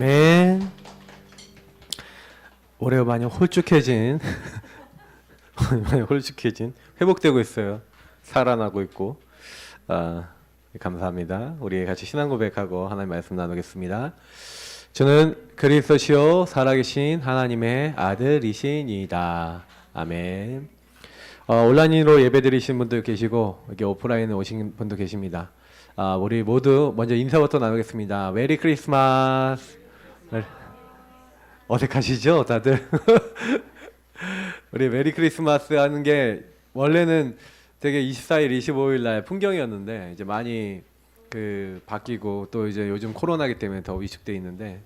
아멘. 올해 많이 홀쭉해진 많이 홀쭉해진 회복되고 있어요. 살아나고 있고. 감사합니다. 우리 같이 신앙 고백하고 하나님 말씀 나누겠습니다. 저는 그리스도시요 살아계신 하나님의 아들이시니이다. 아멘. 온라인으로 예배드리신 분도 계시고 여기 오프라인에 오신 분도 계십니다. 우리 모두 먼저 인사부터 나누겠습니다. 메리 크리스마스. 어색하시죠, 다들? 우리 메리 크리스마스 하는 게 원래는 되게 24일, 25일 날 풍경이었는데 이제 많이 바뀌고 또 이제 요즘 코로나기 때문에 더 위축돼 있는데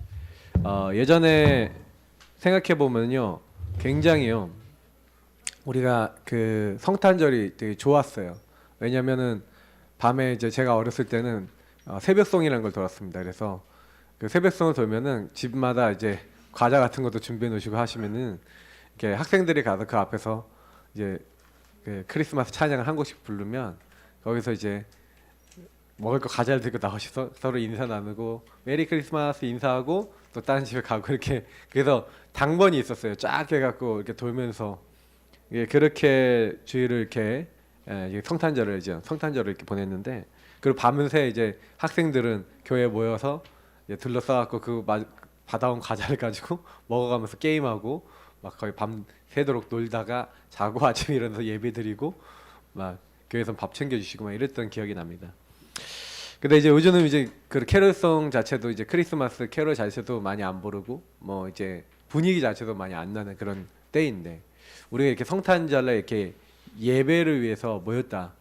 예전에 생각해 보면요, 굉장히요 우리가 성탄절이 되게 좋았어요. 왜냐면은 밤에 이제 제가 어렸을 때는 새벽송이라는 걸 돌았습니다. 그래서 그 새벽송을 돌면은 집마다 이제 과자 같은 것도 준비해 놓으시고 하시면은 이렇게 학생들이 가서 그 앞에서 이제 크리스마스 찬양을 한 곡씩 부르면 거기서 이제 먹을 거 과자를 들고 나오셔서 서로 인사 나누고 메리 크리스마스 인사하고 또 다른 집에 가고 이렇게. 그래서 당번이 있었어요. 쫙 해갖고 이렇게 돌면서 그렇게 주일을 이렇게 성탄절을 이렇게 보냈는데, 그리고 밤새 이제 학생들은 교회에 모여서 둘러싸갖고 받아온 과자를 가지고 먹어가면서 게임하고 막 거의 밤 새도록 놀다가 자고 아침에 일어나서 예배드리고 막 교회에서 밥 챙겨주시고 막 이랬던 기억이 납니다. 근데 이제 요즘은 이제 그 캐롤송 자체도 이제 크리스마스 캐롤 자체도 많이 안 부르고 뭐 이제 분위기 자체도 많이 안 나는 그런 때인데, 우리가 이렇게 성탄절에 이렇게 예배를 위해서 모였다.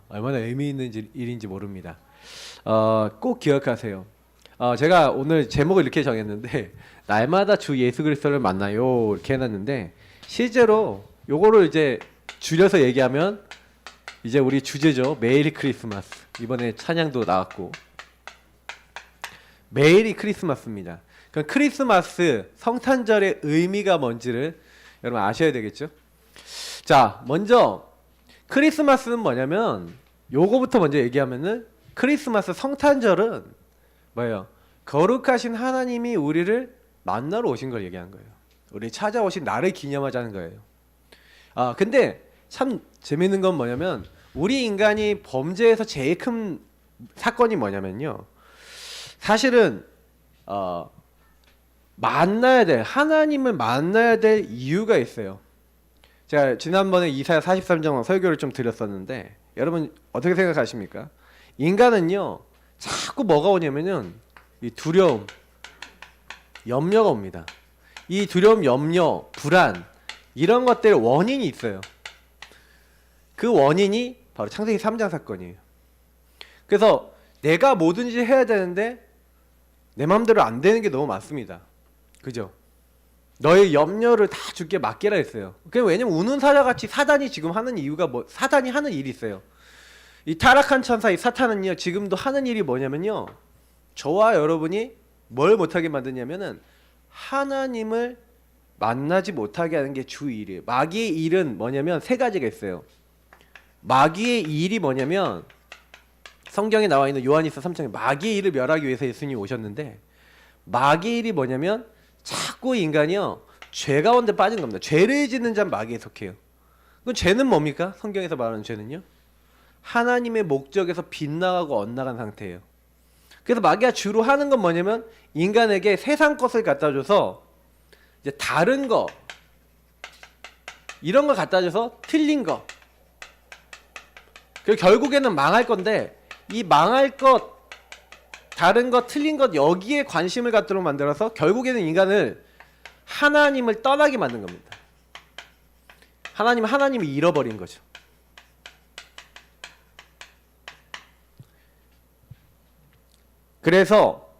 얼마나 의미 있는 일인지 모릅니다. 꼭 기억하세요. 제가 오늘 제목을 이렇게 정했는데 날마다 주 예수 그리스도를 만나요 이렇게 해놨는데, 실제로 요거를 이제 줄여서 얘기하면 이제 우리 주제죠. 메리 크리스마스. 이번에 찬양도 나왔고 메리 크리스마스입니다. 그러니까 크리스마스 성탄절의 의미가 뭔지를 여러분 아셔야 되겠죠. 자, 먼저 크리스마스는 뭐냐면 요거부터 먼저 얘기하면은 크리스마스 성탄절은 뭐예요? 거룩하신 하나님이 우리를 만나러 오신 걸 얘기한 거예요. 우리 찾아오신 날을 기념하자는 거예요. 근데 참 재밌는 건 뭐냐면 우리 인간이 범죄에서 제일 큰 사건이 뭐냐면요, 사실은 하나님을 만나야 될 이유가 있어요. 제가 지난번에 이사야 43장 설교를 좀 드렸었는데 여러분 어떻게 생각하십니까? 인간은요 자꾸 뭐가 오냐면은 이 두려움, 염려가 옵니다. 이 두려움, 염려, 불안 이런 것들 원인이 있어요. 그 원인이 바로 창세기 3장 사건이에요. 그래서 내가 뭐든지 해야 되는데 내 마음대로 안 되는 게 너무 많습니다. 그죠? 너의 염려를 다 주께 맡기라 했어요. 왜냐면 우는 사자같이 사단이 지금 하는 이유가 사단이 하는 일이 있어요. 이 타락한 천사 이 사탄은요 지금도 하는 일이 뭐냐면요, 저와 여러분이 뭘 못하게 만드냐면은 하나님을 만나지 못하게 하는 게 주 일이에요. 마귀의 일은 뭐냐면 세 가지가 있어요. 마귀의 일이 뭐냐면 성경에 나와 있는 요한일서 3장에 마귀의 일을 멸하기 위해서 예수님이 오셨는데, 마귀의 일이 뭐냐면 자꾸 인간이요 죄 가운데 빠진 겁니다. 죄를 짓는 자는 마귀에 속해요. 그럼 죄는 뭡니까? 성경에서 말하는 죄는요, 하나님의 목적에서 빗나가고 엇나간 상태예요. 그래서 마귀가 주로 하는 건 뭐냐면 인간에게 세상 것을 갖다 줘서 이제 다른 거 이런 걸 갖다 줘서 틀린 거, 그리고 결국에는 망할 건데 이 망할 것, 다른 것, 틀린 것 여기에 관심을 갖도록 만들어서 결국에는 인간을 하나님을 떠나게 만든 겁니다. 하나님을 잃어버린 거죠. 그래서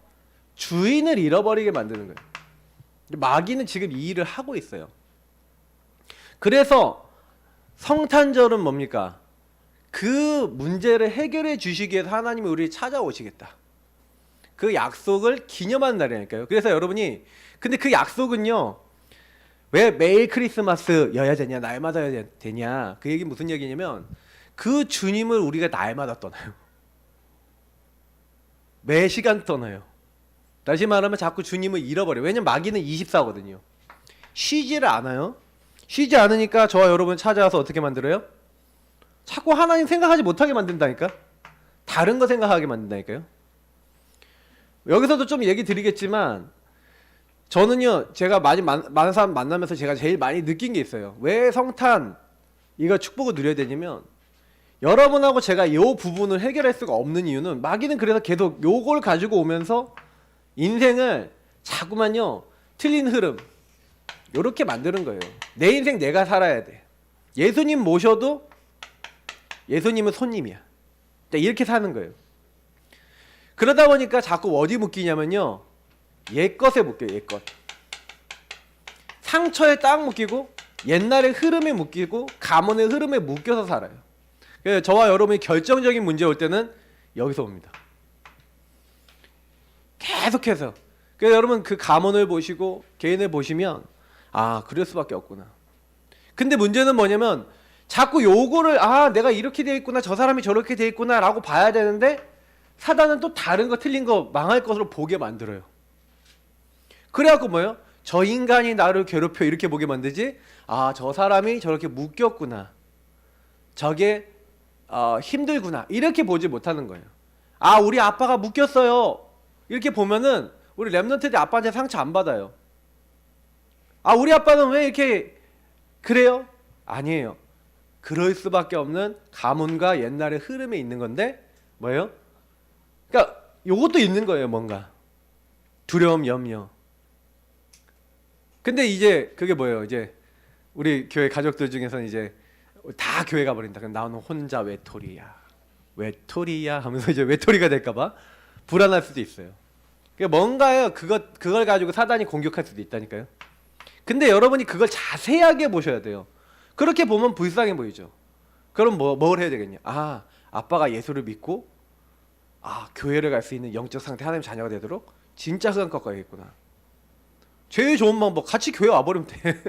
주인을 잃어버리게 만드는 거예요. 마귀는 지금 이 일을 하고 있어요. 그래서 성탄절은 뭡니까? 그 문제를 해결해 주시기 위해서 하나님이 우리를 찾아오시겠다. 그 약속을 기념하는 날이니까요. 그래서 여러분이 근데 그 약속은요 왜 매일 크리스마스여야 되냐, 날마다 해야 되냐, 그 얘기 무슨 얘기냐면 그 주님을 우리가 날마다 떠나요. 매 시간 떠나요. 다시 말하면 자꾸 주님을 잃어버려요. 왜냐면 마귀는 24거든요. 쉬지를 않아요. 쉬지 않으니까 저와 여러분 찾아와서 어떻게 만들어요? 자꾸 하나님 생각하지 못하게 만든다니까. 다른 거 생각하게 만든다니까요. 여기서도 좀 얘기 드리겠지만 저는요, 제가 많은 사람 만나면서 제가 제일 많이 느낀 게 있어요. 왜 성탄 이거 축복을 누려야 되냐면, 여러분하고 제가 이 부분을 해결할 수가 없는 이유는 마귀는 그래서 계속 요걸 가지고 오면서 인생을 자꾸만요 틀린 흐름 요렇게 만드는 거예요. 내 인생 내가 살아야 돼. 예수님 모셔도 예수님은 손님이야. 이렇게 사는 거예요. 그러다 보니까 자꾸 어디 묶이냐면요, 옛것에 묶여요. 옛것. 상처에 딱 묶이고 옛날의 흐름에 묶이고 가문의 흐름에 묶여서 살아요. 그래서 저와 여러분이 결정적인 문제 올 때는 여기서 옵니다. 계속해서. 그래서 여러분 그 가문을 보시고 개인을 보시면 아, 그럴 수밖에 없구나. 근데 문제는 뭐냐면 자꾸 요거를 내가 이렇게 돼 있구나, 저 사람이 저렇게 돼 있구나 라고 봐야 되는데, 사단은 또 다른 거 틀린 거 망할 것으로 보게 만들어요. 그래갖고 뭐예요? 저 인간이 나를 괴롭혀 이렇게 보게 만들지, 저 사람이 저렇게 묶였구나, 저게 힘들구나 이렇게 보지 못하는 거예요. 우리 아빠가 묶였어요 이렇게 보면은 우리 랩런트들이 아빠한테 상처 안 받아요. 우리 아빠는 왜 이렇게 그래요? 아니에요. 그럴 수밖에 없는 가문과 옛날의 흐름에 있는 건데 뭐예요? 그러니까 요것도 있는 거예요. 뭔가 두려움, 염려. 근데 이제 그게 뭐예요? 이제 우리 교회 가족들 중에서는 이제 다 교회 가버린다. 그럼 나는 혼자 외톨이야 하면서 이제 외톨이가 될까봐 불안할 수도 있어요. 그러니까 뭔가요? 그걸 가지고 사단이 공격할 수도 있다니까요. 근데 여러분이 그걸 자세하게 보셔야 돼요. 그렇게 보면 불쌍해 보이죠. 그럼 뭘 해야 되겠냐? 아빠가 예수를 믿고 교회를 갈 수 있는 영적 상태 하나님 자녀가 되도록 진짜 흑암 꺾어야겠구나. 제일 좋은 방법 같이 교회 와버리면 돼.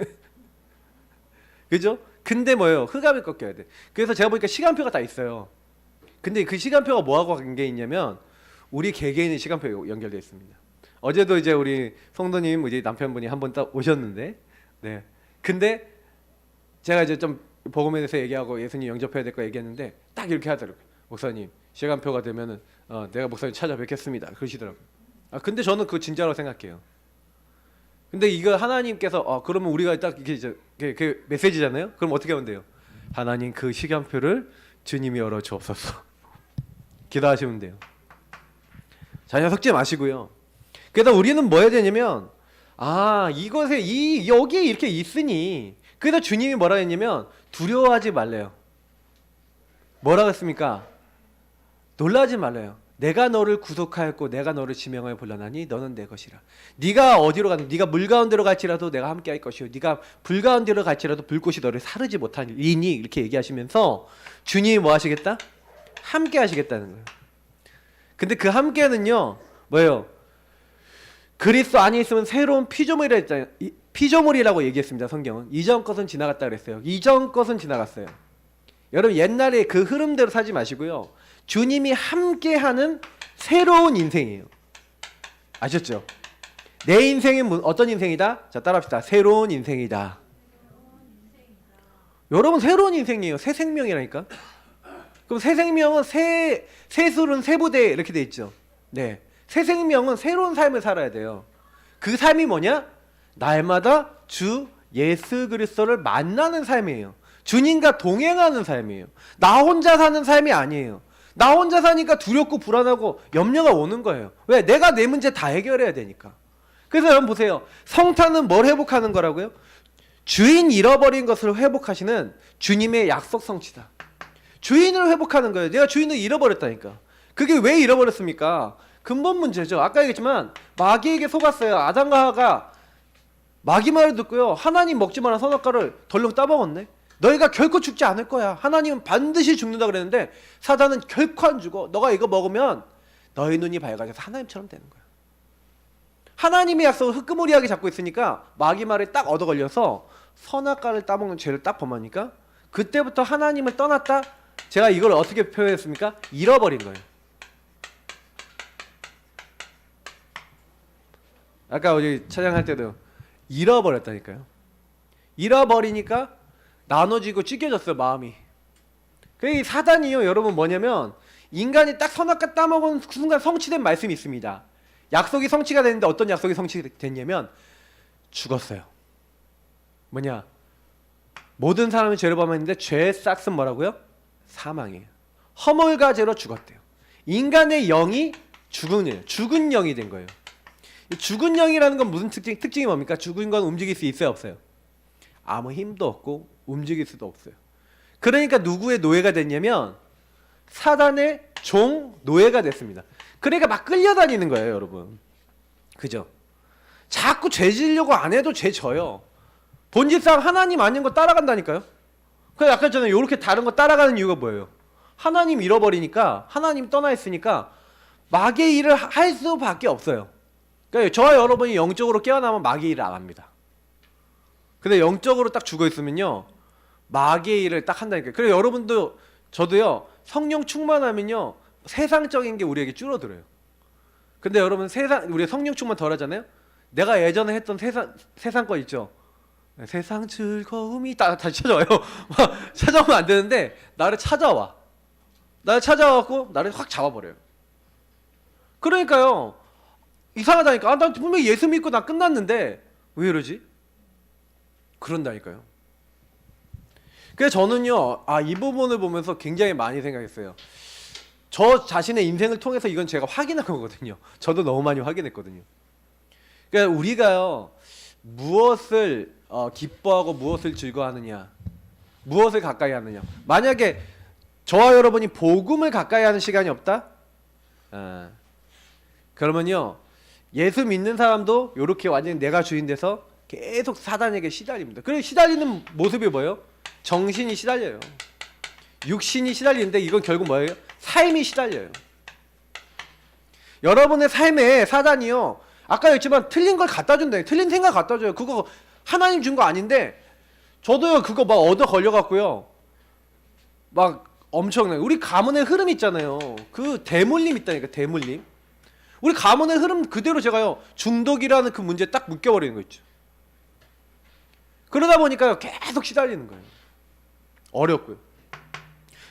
그죠? 근데 뭐예요? 흑암을 꺾여야 돼. 그래서 제가 보니까 시간표가 다 있어요. 근데 그 시간표가 뭐하고 관계 있냐면 우리 개개인의 시간표가 연결되어 있습니다. 어제도 이제 우리 성도님, 우리 남편분이 한번 딱 오셨는데, 네. 근데 제가 이제 좀 복음에 대해서 얘기하고 예수님 영접해야 될 거 얘기했는데 딱 이렇게 하더라고요. 목사님 시간표가 되면은 내가 목사님 찾아뵙겠습니다 그러시더라고요. 근데 저는 그거 진짜로 생각해요. 근데 이거 하나님께서 그러면 우리가 딱 이렇게 그 메시지잖아요. 그럼 어떻게 하면 돼요? 하나님 그 시간표를 주님이 열어 주옵소서. 기도하시면 돼요. 자녀 섞지 마시고요. 그래서 우리는 뭐 해야 되냐면 이것에 여기에 이렇게 있으니, 그래서 주님이 뭐라 했냐면 두려워하지 말래요. 뭐라고 했습니까? 놀라지 말래요. 내가 너를 구속하였고 내가 너를 지명하여 불러나니 너는 내 것이라. 네가 어디로 가든, 네가 물 가운데로 갈지라도 내가 함께 할 것이요 네가 불 가운데로 갈지라도 불꽃이 너를 사르지 못하리니, 이렇게 얘기하시면서 주님이 뭐 하시겠다? 함께 하시겠다는 거예요. 근데 그 함께는요 뭐예요? 그리스도 안에 있으면 새로운 피조물이라고 얘기했습니다. 성경은 이전 것은 지나갔다 그랬어요. 이전 것은 지나갔어요. 여러분 옛날에 그 흐름대로 살지 마시고요, 주님이 함께하는 새로운 인생이에요. 아셨죠? 내 인생은 어떤 인생이다? 자, 따라합시다. 새로운 인생이다. 여러분 새로운 인생이에요. 새 생명이라니까. 그럼 새 생명은 새술은 세부대 이렇게 돼 있죠. 네, 새 생명은 새로운 삶을 살아야 돼요. 그 삶이 뭐냐? 날마다 주 예수 그리스도를 만나는 삶이에요. 주님과 동행하는 삶이에요. 나 혼자 사는 삶이 아니에요. 나 혼자 사니까 두렵고 불안하고 염려가 오는 거예요. 왜? 내가 내 문제 다 해결해야 되니까. 그래서 여러분 보세요. 성탄은 뭘 회복하는 거라고요? 주인 잃어버린 것을 회복하시는 주님의 약속 성취다. 주인을 회복하는 거예요. 내가 주인을 잃어버렸다니까. 그게 왜 잃어버렸습니까? 근본 문제죠. 아까 얘기했지만 마귀에게 속았어요. 아담과 하와가 마귀 말을 듣고요, 하나님 먹지 마라 선악과를 덜렁 따먹었네. 너희가 결코 죽지 않을 거야. 하나님은 반드시 죽는다 그랬는데 사단은 결코 안 죽어. 너가 이거 먹으면 너희 눈이 밝아져서 하나님처럼 되는 거야. 하나님의 약속을 흐끄무리하게 잡고 있으니까 마귀 말에 딱 얻어 걸려서 선악과를 따먹는 죄를 딱 범하니까 그때부터 하나님을 떠났다. 제가 이걸 어떻게 표현했습니까? 잃어버린 거예요. 아까 우리 찬양할 때도 잃어버렸다니까요. 잃어버리니까 나눠지고 찢겨졌어요, 마음이. 그 사단이요, 여러분 뭐냐면 인간이 딱 선악과 따먹은 순간 성취된 말씀이 있습니다. 약속이 성취가 됐는데 어떤 약속이 성취됐냐면 죽었어요. 뭐냐? 모든 사람이 죄를 범했는데 죄의 싹은 뭐라고요? 사망이에요. 허물과 죄로 죽었대요. 인간의 영이 죽은 영이 된 거예요. 죽은 영이라는 건 무슨 특징이 뭡니까? 죽은 건 움직일 수 있어요, 없어요? 아무 힘도 없고 움직일 수도 없어요. 그러니까 누구의 노예가 됐냐면 사단의 종 노예가 됐습니다. 그러니까 막 끌려다니는 거예요, 여러분. 그죠? 자꾸 죄 지으려고 안 해도 죄 져요. 본질상 하나님 아닌 거 따라간다니까요. 그래서 아까 전에 이렇게 다른 거 따라가는 이유가 뭐예요? 하나님 잃어버리니까, 하나님 떠나 있으니까 마귀의 일을 할 수밖에 없어요. 그러니까 저와 여러분이 영적으로 깨어나면 마귀의 일을 안 합니다. 근데 영적으로 딱 죽어 있으면요, 마귀의 일을 딱 한다니까요. 그래서 여러분도 저도요, 성령 충만하면요 세상적인 게 우리에게 줄어들어요. 근데 여러분 우리 성령 충만 덜 하잖아요. 내가 예전에 했던 세상 거 있죠. 세상 즐거움이 다시 찾아와요. 찾아오면 안 되는데 나를 찾아와갖고 나를 확 잡아버려요. 그러니까요, 이상하다니까. 난 분명히 예수 믿고 나 끝났는데 왜 이러지? 그런다니까요. 그래서 저는요, 이 부분을 보면서 굉장히 많이 생각했어요. 저 자신의 인생을 통해서 이건 제가 확인한 거거든요. 저도 너무 많이 확인했거든요. 그러니까 우리가요, 무엇을 기뻐하고 무엇을 즐거워하느냐, 무엇을 가까이 하느냐. 만약에 저와 여러분이 복음을 가까이 하는 시간이 없다? 그러면요, 예수 믿는 사람도 이렇게 완전히 내가 주인 돼서 계속 사단에게 시달립니다. 그리고 시달리는 모습이 뭐예요? 정신이 시달려요. 육신이 시달리는데 이건 결국 뭐예요? 삶이 시달려요. 여러분의 삶에 사단이요, 아까 했지만 틀린 걸 갖다 준다. 틀린 생각 갖다 줘요. 그거 하나님 준 거 아닌데 저도요 그거 막 얻어 걸려갖고요 막 엄청나게, 우리 가문의 흐름 있잖아요. 그 대물림 있다니까, 대물림. 우리 가문의 흐름 그대로 제가요 중독이라는 그 문제에 딱 묶여버리는 거 있죠. 그러다 보니까요 계속 시달리는 거예요. 어렵고요.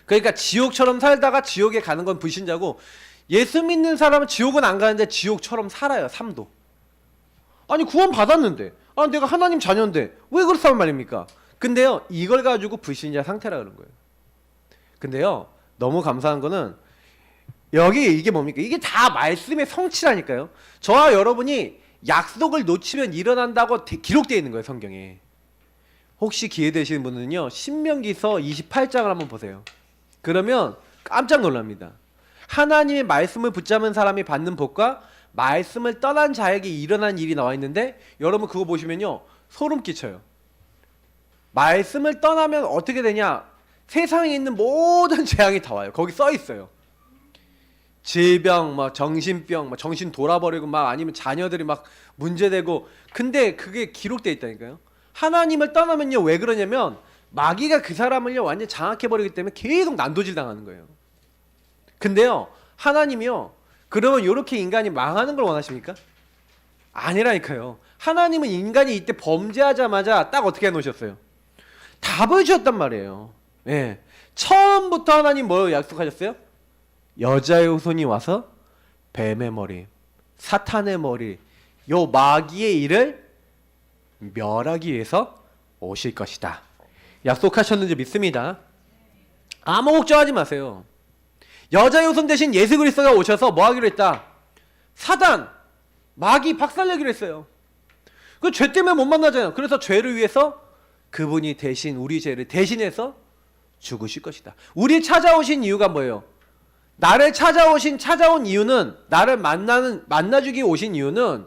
그러니까 지옥처럼 살다가 지옥에 가는 건 불신자고, 예수 믿는 사람은 지옥은 안 가는데 지옥처럼 살아요, 삶도. 아니 구원 받았는데, 내가 하나님 자녀인데 왜 그렇단 말입니까? 근데요 이걸 가지고 불신자 상태라 그런 거예요. 근데요 너무 감사한 거는 여기 이게 뭡니까? 이게 다 말씀의 성취라니까요. 저와 여러분이 약속을 놓치면 일어난다고 기록되어 있는 거예요, 성경에. 혹시 기회 되시는 분은요 신명기서 28장을 한번 보세요. 그러면 깜짝 놀랍니다. 하나님의 말씀을 붙잡은 사람이 받는 복과 말씀을 떠난 자에게 일어난 일이 나와 있는데, 여러분 그거 보시면요 소름 끼쳐요. 말씀을 떠나면 어떻게 되냐? 세상에 있는 모든 재앙이 다 와요. 거기 써 있어요. 질병, 막 정신병, 막 정신 돌아버리고, 막 아니면 자녀들이 막 문제되고. 근데 그게 기록되어 있다니까요. 하나님을 떠나면요 왜 그러냐면 마귀가 그 사람을요 완전 장악해버리기 때문에 계속 난도질 당하는 거예요. 근데요 하나님이요, 그러면 이렇게 인간이 망하는 걸 원하십니까? 아니라니까요. 하나님은 인간이 이때 범죄하자마자 딱 어떻게 해놓으셨어요? 답을 주셨단 말이에요. 예. 처음부터 하나님 뭐 약속하셨어요? 여자의 후손이 와서 뱀의 머리, 사탄의 머리, 요 마귀의 일을 멸하기 위해서 오실 것이다. 약속하셨는지 믿습니다. 아무 걱정하지 마세요. 여자의 후손 대신 예수 그리스도가 오셔서 뭐 하기로 했다? 사단, 마귀 박살내기로 했어요. 그 죄 때문에 못 만나잖아요. 그래서 죄를 위해서 그분이 대신 우리 죄를 대신해서 죽으실 것이다. 우리 찾아오신 이유가 뭐예요? 나를 찾아온 이유는, 나를 만나주기 오신 이유는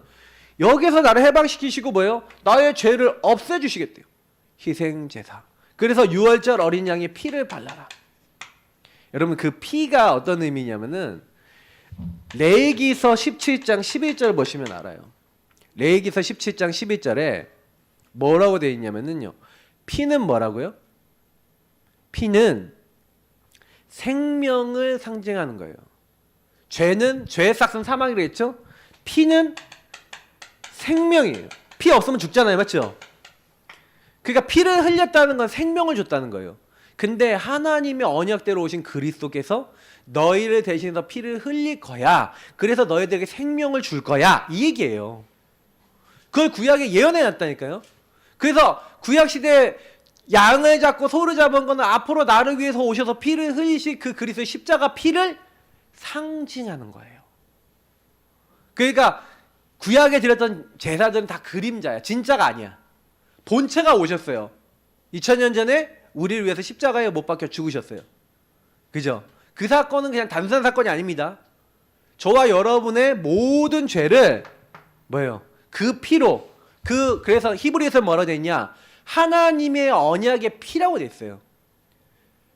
여기서 나를 해방시키시고 뭐예요? 나의 죄를 없애주시겠대요. 희생제사. 그래서 유월절 어린 양의 피를 발라라. 여러분 그 피가 어떤 의미냐면은 레위기서 17장 11절 보시면 알아요. 레위기서 17장 11절에 뭐라고 되어 있냐면은요, 피는 뭐라고요? 피는 생명을 상징하는 거예요. 죄의 싹은 사망이라 했죠? 피는 생명이에요. 피 없으면 죽잖아요. 맞죠? 그러니까 피를 흘렸다는 건 생명을 줬다는 거예요. 근데 하나님의 언약대로 오신 그리스도께서 너희를 대신해서 피를 흘릴 거야. 그래서 너희들에게 생명을 줄 거야. 이 얘기예요. 그걸 구약에 예언해 놨다니까요. 그래서 구약시대에 양을 잡고 소를 잡은 거는 앞으로 나를 위해서 오셔서 피를 흘리실 그 그리스도의 십자가 피를 상징하는 거예요. 그러니까 구약에 드렸던 제사들은 다 그림자야. 진짜가 아니야. 본체가 오셨어요. 2000년 전에 우리를 위해서 십자가에 못 박혀 죽으셨어요. 그죠? 그 사건은 그냥 단순한 사건이 아닙니다. 저와 여러분의 모든 죄를 뭐예요? 그 피로 그래서 히브리서에 뭐라고 돼 있냐? 하나님의 언약의 피라고 돼 있어요.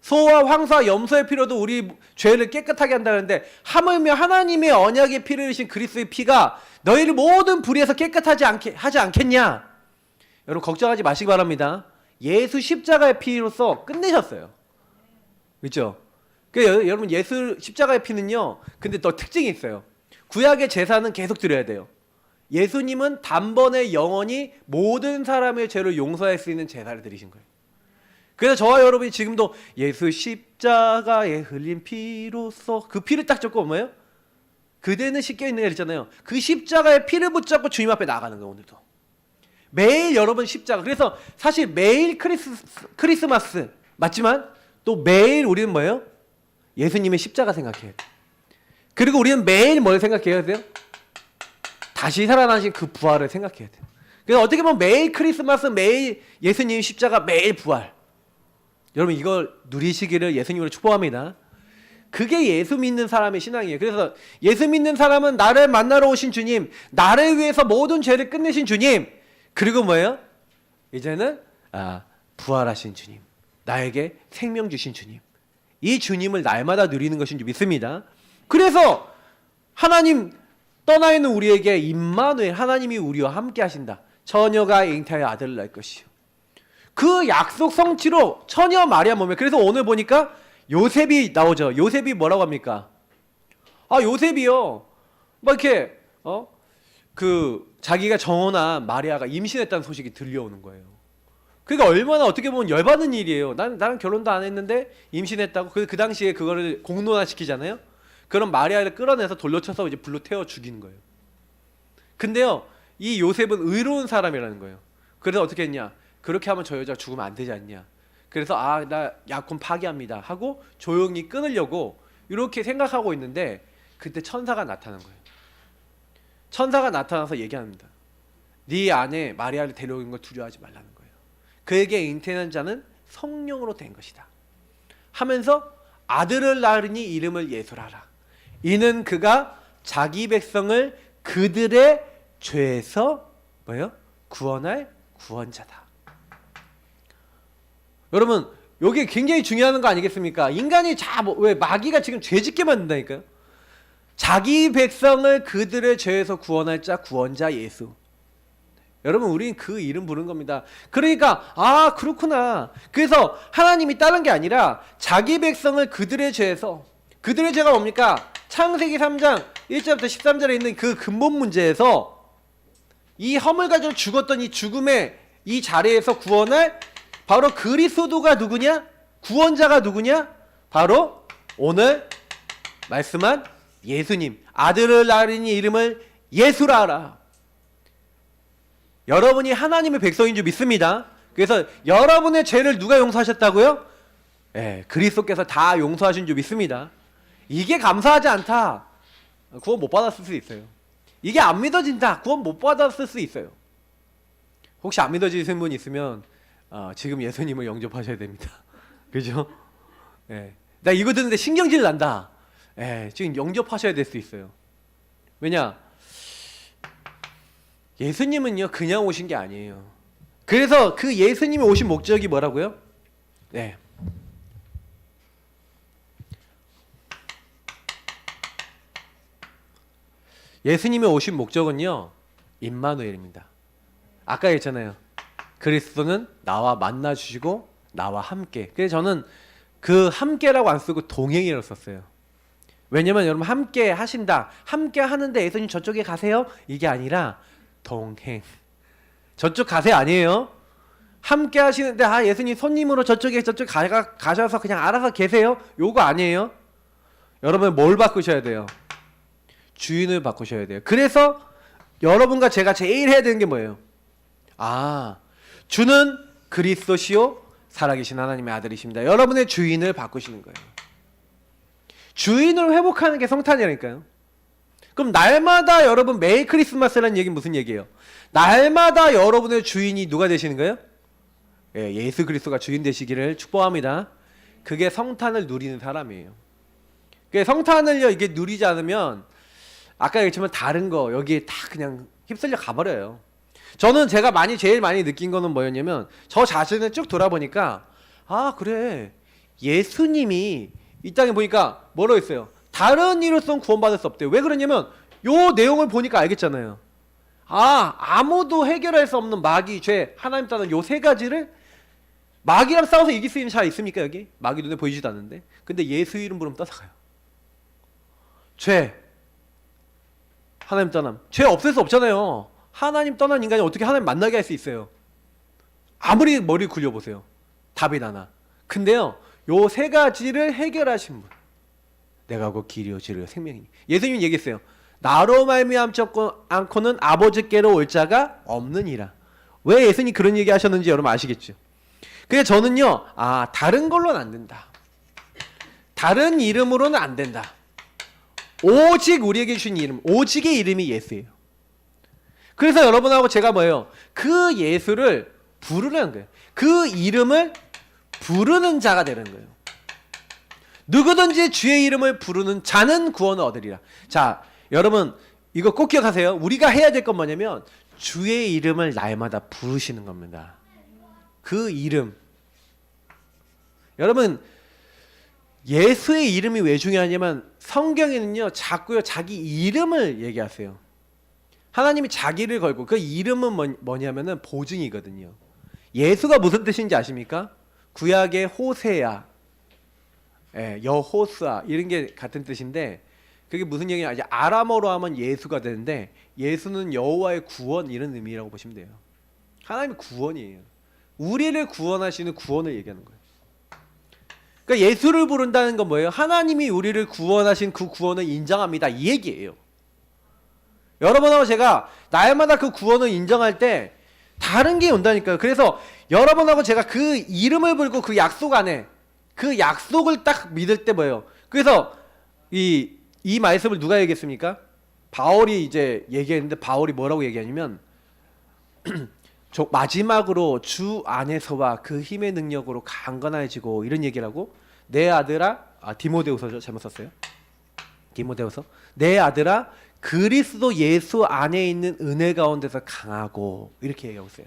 소와 황소와 염소의 피로도 우리 죄를 깨끗하게 한다는데 하물며 하나님의 언약의 피를 흘리신 그리스도의 피가 너희를 모든 불의에서 깨끗하지 하지 않겠냐? 여러분 걱정하지 마시기 바랍니다. 예수 십자가의 피로서 끝내셨어요. 그렇죠? 여러분 예수 십자가의 피는요. 근데 또 특징이 있어요. 구약의 제사는 계속 드려야 돼요. 예수님은 단번에 영원히 모든 사람의 죄를 용서할 수 있는 제사를 드리신 거예요. 그래서 저와 여러분이 지금도 예수 십자가에 흘린 피로써 그 피를 딱 적고 뭐예요? 그대는 씻겨 있는 게 있잖아요. 그 십자가에 피를 붙잡고 주님 앞에 나가는 거예요. 오늘도 매일 여러분 십자가. 그래서 사실 매일 크리스마스 맞지만 또 매일 우리는 뭐예요? 예수님의 십자가 생각해야 돼요. 그리고 우리는 매일 뭘 생각해야 돼요? 다시 살아나신 그 부활을 생각해야 돼요. 그래서 어떻게 보면 매일 크리스마스, 매일 예수님 십자가, 매일 부활. 여러분 이걸 누리시기를 예수님으로 축복합니다. 그게 예수 믿는 사람의 신앙이에요. 그래서 예수 믿는 사람은 나를 만나러 오신 주님, 나를 위해서 모든 죄를 끝내신 주님, 그리고 뭐예요? 이제는 부활하신 주님, 나에게 생명 주신 주님, 이 주님을 날마다 누리는 것인 줄 믿습니다. 그래서 하나님 떠나 있는 우리에게 임마누엘, 하나님이 우리와 함께 하신다. 처녀가 잉태하여 아들을 낳을 것이요. 그 약속 성취로 처녀 마리아 몸에. 그래서 오늘 보니까 요셉이 나오죠. 요셉이 뭐라고 합니까? 요셉이요. 막 이렇게 자기가 정혼한 마리아가 임신했다는 소식이 들려오는 거예요. 그러니까 얼마나 어떻게 보면 열받는 일이에요. 나랑 결혼도 안 했는데 임신했다고. 그 당시에 그거를 공론화시키잖아요. 그럼 마리아를 끌어내서 돌려쳐서 이제 불로 태워 죽이는 거예요. 근데요, 이 요셉은 의로운 사람이라는 거예요. 그래서 어떻게 했냐? 그렇게 하면 저 여자가 죽으면 안 되지 않냐? 그래서 나 약혼 파기합니다 하고 조용히 끊으려고 이렇게 생각하고 있는데 그때 천사가 나타난 거예요. 천사가 나타나서 얘기합니다. 네 아내 마리아를 데려오는 걸 두려워하지 말라는 거예요. 그에게 잉태한 자는 성령으로 된 것이다 하면서 아들을 낳으니 이름을 예수라라. 이는 그가 자기 백성을 그들의 죄에서 뭐예요? 구원할 구원자다. 여러분 여기 굉장히 중요한 거 아니겠습니까? 인간이 왜 마귀가 지금 죄짓게 만든다니까요. 자기 백성을 그들의 죄에서 구원할 자 구원자 예수. 여러분 우리는 그 이름 부른 겁니다. 그러니까 그렇구나. 그래서 하나님이 다른 게 아니라 자기 백성을 그들의 죄에서, 그들의 죄가 뭡니까? 창세기 3장 1절부터 13절에 있는 그 근본 문제에서 이 허물 가지고 죽었던 이 죽음의 이 자리에서 구원할 바로 그리스도가 누구냐? 구원자가 누구냐? 바로 오늘 말씀한 예수님. 아들을 낳으니 이름을 예수라 하라. 여러분이 하나님의 백성인 줄 믿습니다. 그래서 여러분의 죄를 누가 용서하셨다고요? 그리스도께서 다 용서하신 줄 믿습니다. 이게 감사하지 않다, 구원 못 받았을 수 있어요. 이게 안 믿어진다, 구원 못 받았을 수 있어요. 혹시 안 믿어지는 분 있으면 지금 예수님을 영접하셔야 됩니다. 그죠? 나 이거 듣는데 신경질 난다. 지금 영접하셔야 될 수 있어요. 왜냐? 예수님은요 그냥 오신 게 아니에요. 그래서 그 예수님이 오신 목적이 뭐라고요? 예수님이 오신 목적은요 임마누엘입니다. 아까 했잖아요. 그리스도는 나와 만나 주시고 나와 함께. 그래서 저는 그 함께라고 안 쓰고 동행이라고 썼어요. 왜냐면 여러분 함께 하신다, 함께 하는데 예수님 저쪽에 가세요, 이게 아니라 동행. 저쪽 가세요 아니에요. 함께 하시는데 예수님 손님으로 저쪽 가셔서 그냥 알아서 계세요. 요거 아니에요. 여러분 뭘 바꾸셔야 돼요? 주인을 바꾸셔야 돼요. 그래서 여러분과 제가 제일 해야 되는 게 뭐예요? 주는 그리스도시요 살아계신 하나님의 아들이십니다. 여러분의 주인을 바꾸시는 거예요. 주인을 회복하는 게 성탄이라니까요. 그럼 날마다 여러분 매일 크리스마스라는 얘기는 무슨 얘기예요? 날마다 여러분의 주인이 누가 되시는 거예요? 예수 그리스도가 주인 되시기를 축복합니다. 그게 성탄을 누리는 사람이에요. 성탄을요 이게 누리지 않으면 아까 얘기했지만 다른 거 여기에 다 그냥 휩쓸려 가버려요. 저는 제가 제일 많이 느낀 거는 뭐였냐면 저 자신을 쭉 돌아보니까 그래 예수님이 이 땅에 보니까 뭐라고 했어요? 다른 이로선 구원받을 수 없대요. 왜 그러냐면 요 내용을 보니까 알겠잖아요. 아무도 해결할 수 없는 마귀, 죄, 하나님 따는 요 세 가지를 마귀랑 싸워서 이길 수 있는 자 있습니까 여기? 마귀 눈에 보이지도 않는데. 근데 예수 이름 부르면 떠나가요. 죄, 하나님 떠남. 죄 없앨 수 없잖아요. 하나님 떠난 인간이 어떻게 하나님 만나게 할 수 있어요? 아무리 머리 굴려보세요. 답이 나나. 근데요 요 세 가지를 해결하신 분, 내가 곧 길이요 진리요 생명이니. 예수님이 얘기했어요. 나로 말미암지 않고는 아버지께로 올 자가 없느니라. 왜 예수님이 그런 얘기 하셨는지 여러분 아시겠죠? 근데 저는요 다른 걸로는 안 된다. 다른 이름으로는 안 된다. 오직 우리에게 주신 이름, 오직의 이름이 예수예요. 그래서 여러분하고 제가 뭐예요? 그 예수를 부르는 거예요. 그 이름을 부르는 자가 되는 거예요. 누구든지 주의 이름을 부르는 자는 구원을 얻으리라. 자, 여러분 이거 꼭 기억하세요. 우리가 해야 될 건 뭐냐면 주의 이름을 날마다 부르시는 겁니다. 그 이름. 여러분 예수의 이름이 왜 중요하냐면 성경에는요 자꾸요 자기 이름을 얘기하세요. 하나님이 자기를 걸고 그 이름은 뭐냐면은 보증이거든요. 예수가 무슨 뜻인지 아십니까? 구약의 호세야, 여호수아 이런 게 같은 뜻인데 그게 무슨 얘기냐? 이제 아람어로 하면 예수가 되는데 예수는 여호와의 구원 이런 의미라고 보시면 돼요. 하나님의 구원이에요. 우리를 구원하시는 구원을 얘기하는 거예요. 그러니까 예수를 부른다는 건 뭐예요? 하나님이 우리를 구원하신 그 구원을 인정합니다 이 얘기예요. 여러분하고 제가 날마다 그 구원을 인정할 때 다른 게 온다니까요. 그래서 여러분하고 제가 그 이름을 불고 그 약속 안에 그 약속을 딱 믿을 때 뭐예요? 그래서 이 말씀을 누가 얘기했습니까? 바울이 이제 얘기했는데 바울이 뭐라고 얘기하냐면 마지막으로 주 안에서와 그 힘의 능력으로 강건해지고 이런 얘기라고. 내 아들아, 디모데후서죠. 잘못 썼어요. 디모데후서. 내 아들아 그리스도 예수 안에 있는 은혜 가운데서 강하고 이렇게 얘기하고 있어요.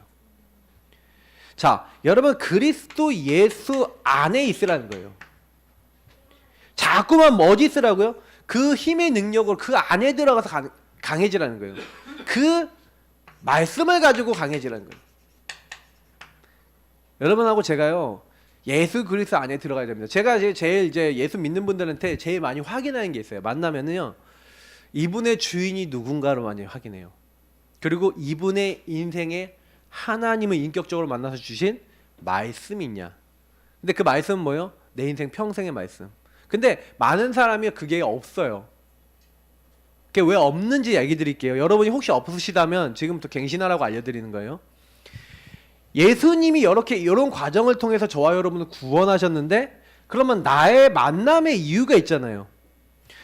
자, 여러분 그리스도 예수 안에 있으라는 거예요. 자꾸만 어디 있으라고요? 그 힘의 능력으로 그 안에 들어가서 강해지라는 거예요. 그 말씀을 가지고 강해지라는 거예요. 여러분하고 제가요 예수 그리스도 안에 들어가야 됩니다. 제가 제일 이제 예수 믿는 분들한테 제일 많이 확인하는 게 있어요. 만나면은요 이분의 주인이 누군가를 많이 확인해요. 그리고 이분의 인생에 하나님을 인격적으로 만나서 주신 말씀이 있냐. 근데 그 말씀은 뭐예요? 내 인생 평생의 말씀. 근데 많은 사람이 그게 없어요. 그게 왜 없는지 얘기 드릴게요. 여러분이 혹시 없으시다면 지금부터 갱신하라고 알려드리는 거예요. 예수님이 이런 과정을 통해서 저와 여러분을 구원하셨는데 그러면 나의 만남의 이유가 있잖아요.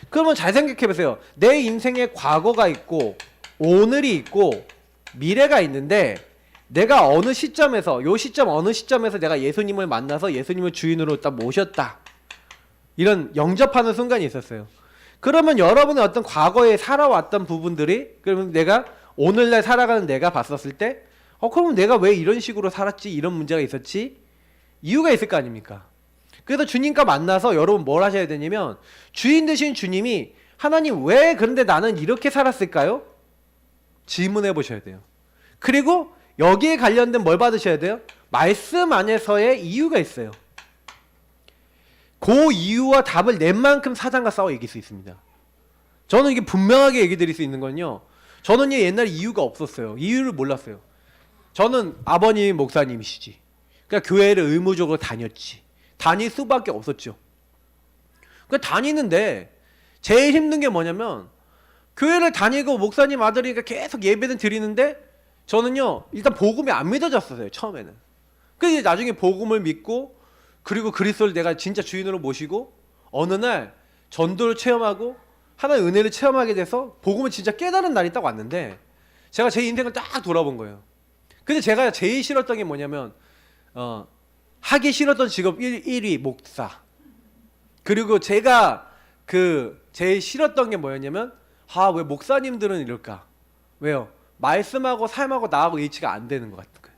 그러면 잘 생각해 보세요. 내 인생에 과거가 있고 오늘이 있고 미래가 있는데 내가 어느 시점에서 어느 시점에서 내가 예수님을 만나서 예수님을 주인으로 딱 모셨다. 이런 영접하는 순간이 있었어요. 그러면 여러분의 어떤 과거에 살아왔던 부분들이 그러면 내가 오늘날 살아가는 내가 봤었을 때 그럼 내가 왜 이런 식으로 살았지? 이런 문제가 있었지? 이유가 있을 거 아닙니까? 그래서 주님과 만나서 여러분 뭘 하셔야 되냐면 주인 되신 주님이 하나님 왜 그런데 나는 이렇게 살았을까요? 질문해 보셔야 돼요. 그리고 여기에 관련된 뭘 받으셔야 돼요? 말씀 안에서의 이유가 있어요. 그 이유와 답을 낸 만큼 사단과 싸워 이길 수 있습니다. 저는 이게 분명하게 얘기 드릴 수 있는 건요. 저는요 옛날에 이유가 없었어요. 이유를 몰랐어요. 저는 아버님 목사님이시지. 그러니까 교회를 의무적으로 다녔지. 다닐 수밖에 없었죠. 그러니까 다니는데 제일 힘든 게 뭐냐면 교회를 다니고 목사님 아들이니까 계속 예배는 드리는데 저는요 일단 복음이 안 믿어졌어요 처음에는. 그래서 나중에 복음을 믿고 그리고 그리스도를 내가 진짜 주인으로 모시고 어느 날 전도를 체험하고 하나의 은혜를 체험하게 돼서 복음을 진짜 깨달은 날이 딱 왔는데 제가 제 인생을 딱 돌아본 거예요. 근데 제가 제일 싫었던 게 뭐냐면 하기 싫었던 직업 1위 목사. 그리고 제가 제일 싫었던 게 뭐였냐면 왜 목사님들은 이럴까? 왜요? 말씀하고 삶하고 나하고 일치가 안 되는 것 같은 거예요.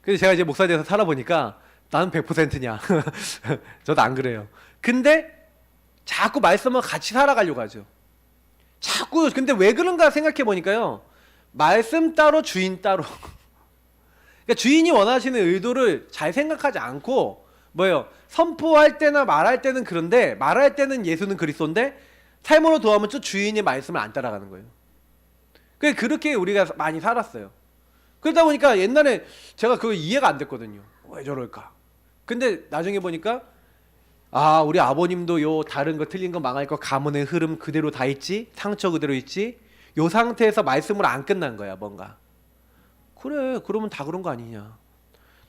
그래서 제가 이제 목사 돼서 살아보니까 나는 100%냐? 저도 안 그래요. 근데 자꾸 말씀을 같이 살아가려고 하죠. 자꾸 근데 왜 그런가 생각해 보니까요. 말씀 따로 주인 따로. 그러니까 주인이 원하시는 의도를 잘 생각하지 않고 뭐예요? 선포할 때나 말할 때는 그런데 말할 때는 예수는 그리스도인데 삶으로 도하면 또 주인의 말씀을 안 따라가는 거예요. 그렇게 우리가 많이 살았어요. 그러다 보니까 옛날에 제가 그거 이해가 안 됐거든요. 왜 저럴까? 근데 나중에 보니까 우리 아버님도 요 다른 거 틀린 거 망할 거 가문의 흐름 그대로 다 있지, 상처 그대로 있지. 요 상태에서 말씀으로 안 끝난 거야 뭔가. 그래 그러면 다 그런 거 아니냐.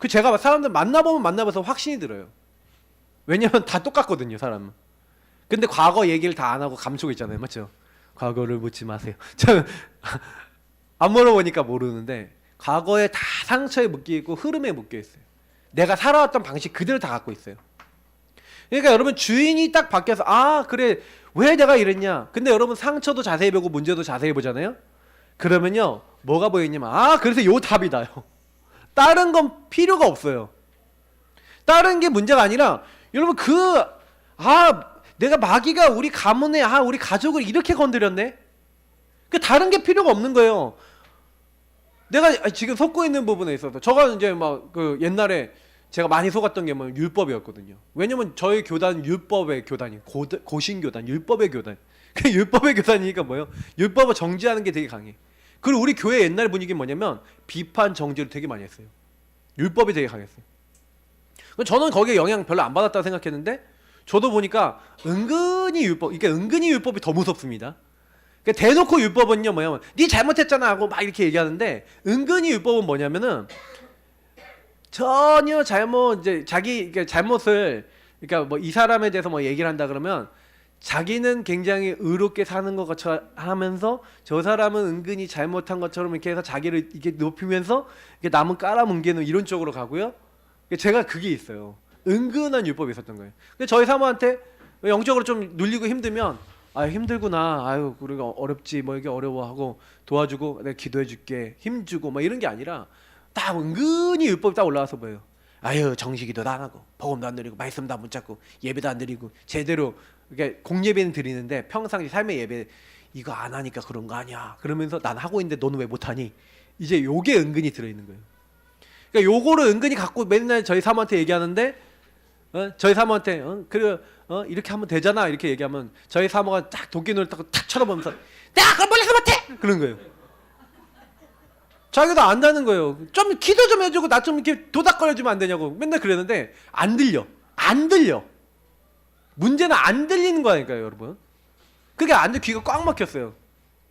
제가 사람들 만나보면 만나봐서 확신이 들어요. 왜냐면 다 똑같거든요 사람은. 근데 과거 얘기를 다 안 하고 감추고 있잖아요, 맞죠? 과거를 묻지 마세요. 안 물어보니까 모르는데 과거에 다 상처에 묶여 있고 흐름에 묶여 있어요. 내가 살아왔던 방식 그대로 다 갖고 있어요. 그러니까 여러분 주인이 딱 바뀌어서 그래 왜 내가 이랬냐. 근데 여러분 상처도 자세히 보고 문제도 자세히 보잖아요. 그러면요 뭐가 보이냐면 그래서 요 답이다요. 다른 건 필요가 없어요. 다른 게 문제가 아니라 여러분 내가 마귀가 우리 가문에 우리 가족을 이렇게 건드렸네. 다른 게 필요가 없는 거예요. 내가 지금 속고 있는 부분에 있어서 저가 이제 옛날에 제가 많이 속았던 게 율법이었거든요. 왜냐면 저희 교단 율법의 교단이 고신교단, 율법의 교단. 율법의 교단이니까 뭐예요? 율법을 정지하는 게 되게 강해. 그리고 우리 교회 옛날 분위기는 뭐냐면 비판 정지를 되게 많이 했어요. 율법이 되게 강했어요. 저는 거기에 영향 별로 안 받았다고 생각했는데 저도 보니까 은근히 율법이 더 무섭습니다. 대놓고 율법은요 뭐냐면 네 잘못했잖아 하고 막 이렇게 얘기하는데 은근히 율법은 뭐냐면은 전혀 자기 잘못을 이 사람에 대해서 얘기를 한다 그러면 자기는 굉장히 의롭게 사는 것 같이 하면서 저 사람은 은근히 잘못한 것처럼 이렇게 해서 자기를 이렇게 높이면서 이렇게 남은 깔아뭉개는 이런 쪽으로 가고요. 제가 그게 있어요. 은근한 율법이 있었던 거예요. 근데 저희 사모한테 영적으로 좀 눌리고 힘들면 힘들구나. 우리가 어렵지 이게 어려워하고 도와주고 내가 기도해줄게 힘주고 이런 게 아니라 딱 은근히 율법이 딱 올라와서 뭐예요. 정식기도도 안 하고 복음도 안 드리고 말씀도 안 붙잡고 예배도 안 드리고 제대로 공예배는 드리는데 평상시 삶의 예배 이거 안 하니까 그런 거 아니야. 그러면서 난 하고 있는데 너는 왜 못하니? 이제 요게 은근히 들어있는 거예요. 요거를 은근히 갖고 맨날 저희 사모한테 얘기하는데 저희 사모한테 이렇게 하면 되잖아 이렇게 얘기하면 저희 사모가 딱 도끼눈을 탁 쳐다보면서 내가 그걸 몰라서 못해! 그런 거예요. 자기도 안다는 거예요. 좀 기도 좀 해주고 나 좀 이렇게 도닥거려주면 안 되냐고 맨날 그랬는데 안 들려. 문제는 안 들리는 거니까요 여러분. 그게 안 들려. 귀가 꽉 막혔어요.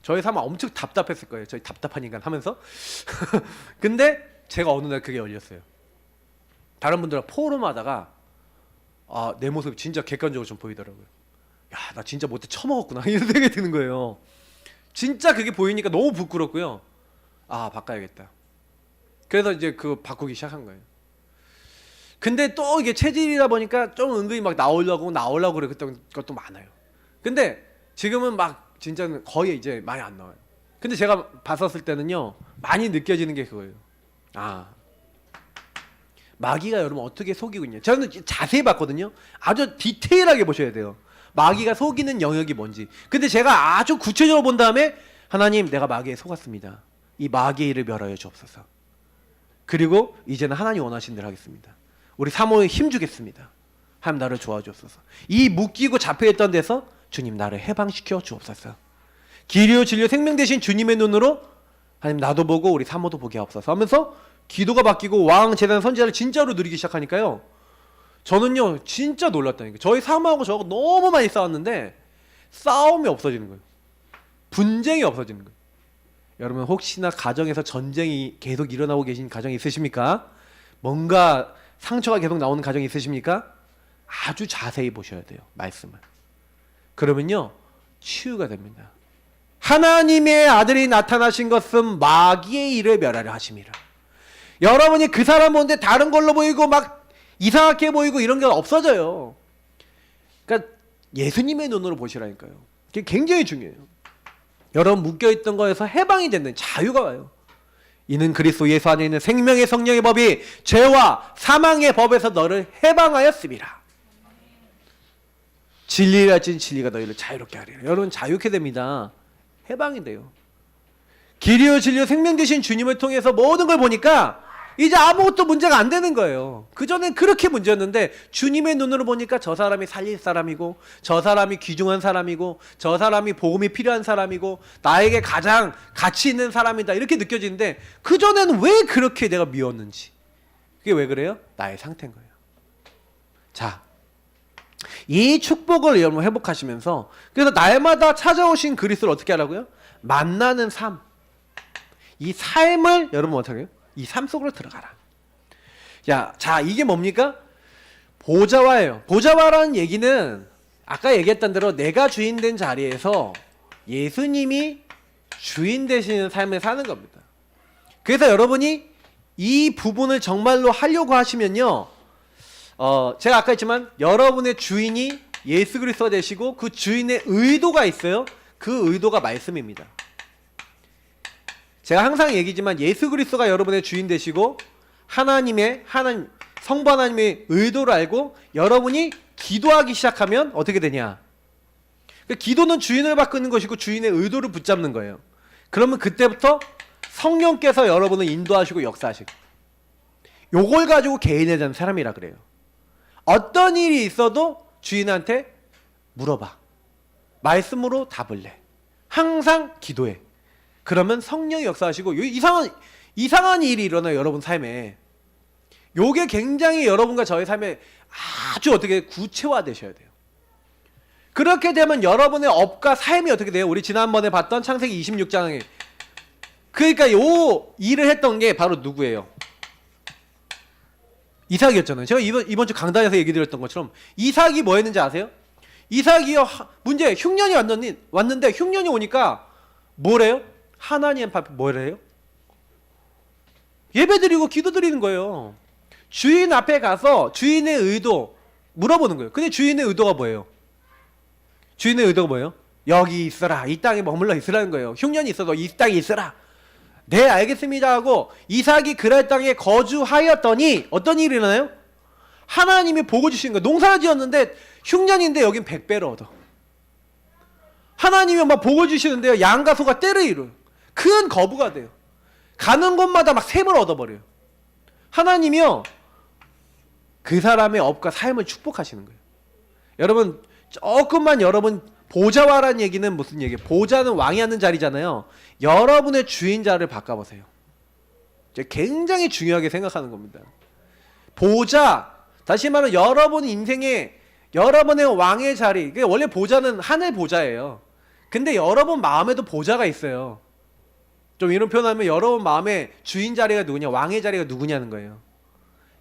저희 사모 엄청 답답했을 거예요. 저희 답답한 인간 하면서. 근데 제가 어느 날 그게 열렸어요. 다른 분들하고 포럼하다가 내 모습이 진짜 객관적으로 좀 보이더라고요. 나 진짜 못해 처먹었구나 이런 생각이 드는 거예요. 진짜 그게 보이니까 너무 부끄럽고요. 바꿔야겠다. 그래서 이제 그거 바꾸기 시작한 거예요. 근데 또 이게 체질이다 보니까 좀 은근히 나오려고 그래 그랬던 것도 많아요. 근데 지금은 진짜는 거의 이제 많이 안 나와요. 근데 제가 봤었을 때는요 많이 느껴지는 게 그거예요. 마귀가 여러분 어떻게 속이고 있냐. 저는 자세히 봤거든요. 아주 디테일하게 보셔야 돼요. 마귀가 속이는 영역이 뭔지. 근데 제가 아주 구체적으로 본 다음에 하나님 내가 마귀에 속았습니다. 이 마귀의 일을 멸하여 주옵소서. 그리고 이제는 하나님 원하신 대로 하겠습니다. 우리 사모에 힘주겠습니다. 하나님 나를 도와주옵소서. 이 묶이고 잡혀있던 데서 주님 나를 해방시켜 주옵소서. 길이요 진리요 생명 되신 주님의 눈으로 하나님 나도 보고 우리 사모도 보게 하옵소서 하면서 기도가 바뀌고 왕 제단 선지자를 진짜로 누리기 시작하니까요. 저는요 진짜 놀랐다니까요. 저희 사모하고 저하고 너무 많이 싸웠는데 싸움이 없어지는 거예요. 분쟁이 없어지는 거예요. 여러분 혹시나 가정에서 전쟁이 계속 일어나고 계신 가정이 있으십니까? 뭔가 상처가 계속 나오는 가정이 있으십니까? 아주 자세히 보셔야 돼요. 말씀을. 그러면요 치유가 됩니다. 하나님의 아들이 나타나신 것은 마귀의 일을 멸하려 하심이라. 여러분이 그 사람 보는데 다른 걸로 보이고 막 이상하게 보이고 이런 게 없어져요. 그러니까 예수님의 눈으로 보시라니까요. 그게 굉장히 중요해요. 여러분 묶여있던 거에서 해방이 되는 자유가 와요. 이는 그리스도 예수 안에 있는 생명의 성령의 법이 죄와 사망의 법에서 너를 해방하였습니다. 진리라 진 진리가 너희를 자유롭게 하리라. 여러분 자유케 됩니다. 해방이 돼요. 길이요 진리요 생명 되신 주님을 통해서 모든 걸 보니까 이제 아무것도 문제가 안 되는 거예요. 그전엔 그렇게 문제였는데 주님의 눈으로 보니까 저 사람이 살릴 사람이고 저 사람이 귀중한 사람이고 저 사람이 복음이 필요한 사람이고 나에게 가장 가치 있는 사람이다 이렇게 느껴지는데 그전에는 왜 그렇게 내가 미웠는지 그게 왜 그래요? 나의 상태인 거예요. 자, 이 축복을 여러분 회복하시면서 그래서 날마다 찾아오신 그리스도를 어떻게 하라고요? 만나는 삶. 이 삶을 여러분 어떻게 해요? 이 삶 속으로 들어가라. 자, 이게 뭡니까? 보좌화예요. 보좌화라는 얘기는 아까 얘기했던 대로 내가 주인 된 자리에서 예수님이 주인 되시는 삶을 사는 겁니다. 그래서 여러분이 이 부분을 정말로 하려고 하시면요. 제가 아까 했지만 여러분의 주인이 예수 그리스도가 되시고 그 주인의 의도가 있어요. 그 의도가 말씀입니다. 제가 항상 얘기지만 예수 그리스도가 여러분의 주인 되시고 하나님 성부 하나님의 의도를 알고 여러분이 기도하기 시작하면 어떻게 되냐? 기도는 주인을 바꾸는 것이고 주인의 의도를 붙잡는 거예요. 그러면 그때부터 성령께서 여러분을 인도하시고 역사하시고 요걸 가지고 개인에 대한 사람이라 그래요. 어떤 일이 있어도 주인한테 물어봐. 말씀으로 답을 내. 항상 기도해. 그러면 성령이 역사하시고 이상한 일이 일어나요. 여러분 삶에. 요게 굉장히 여러분과 저의 삶에 아주 어떻게 구체화되셔야 돼요. 그렇게 되면 여러분의 업과 삶이 어떻게 돼요? 우리 지난번에 봤던 창세기 26장에 그러니까 요 일을 했던 게 바로 누구예요? 이삭이었잖아요. 제가 이번 주 강단에서 얘기 드렸던 것처럼 이삭이 뭐 했는지 아세요? 이삭이요 문제 흉년이 왔는데 흉년이 오니까 뭐래요? 하나님 앞에 뭐래요? 예배드리고 기도드리는 거예요. 주인 앞에 가서 주인의 의도 물어보는 거예요. 근데 주인의 의도가 뭐예요? 주인의 의도가 뭐예요? 여기 있어라. 이 땅에 머물러 있으라는 거예요. 흉년이 있어도 이 땅에 있어라. 네 알겠습니다 하고 이삭이 그랄 땅에 거주하였더니 어떤 일이 일어나요? 하나님이 복을 주시는 거예요. 농사를 지었는데 흉년인데 여긴 100배를 얻어. 하나님이 막 복을 주시는데요. 양과 소가 떼를 이루어요. 큰 거부가 돼요. 가는 곳마다 막 샘을 얻어버려요. 하나님이요 그 사람의 업과 삶을 축복하시는 거예요. 여러분 조금만 여러분 보좌화라는 얘기는 무슨 얘기예요? 보좌는 왕이 앉는 자리잖아요. 여러분의 주인자를 바꿔보세요. 굉장히 중요하게 생각하는 겁니다. 보좌, 다시 말하면 여러분 인생에 여러분의 왕의 자리, 원래 보좌는 하늘 보좌예요. 근데 여러분 마음에도 보좌가 있어요. 좀 이런 표현하면 여러분 마음에 주인 자리가 누구냐, 왕의 자리가 누구냐는 거예요.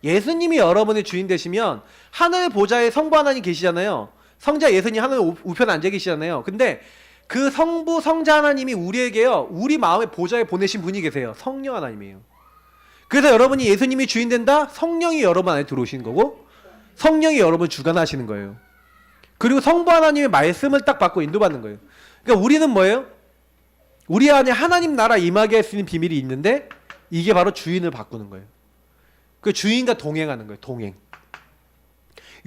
예수님이 여러분의 주인 되시면 하늘 보좌에 성부 하나님 계시잖아요. 성자 예수님 하늘 우편에 앉아 계시잖아요. 근데 그 성부 성자 하나님이 우리에게요 우리 마음의 보좌에 보내신 분이 계세요. 성령 하나님이에요. 그래서 여러분이 예수님이 주인 된다? 성령이 여러분 안에 들어오시는 거고 성령이 여러분 주관하시는 거예요. 그리고 성부 하나님의 말씀을 딱 받고 인도받는 거예요. 그러니까 우리는 뭐예요? 우리 안에 하나님 나라 임하게 할 수 있는 비밀이 있는데 이게 바로 주인을 바꾸는 거예요. 그 주인과 동행하는 거예요. 동행.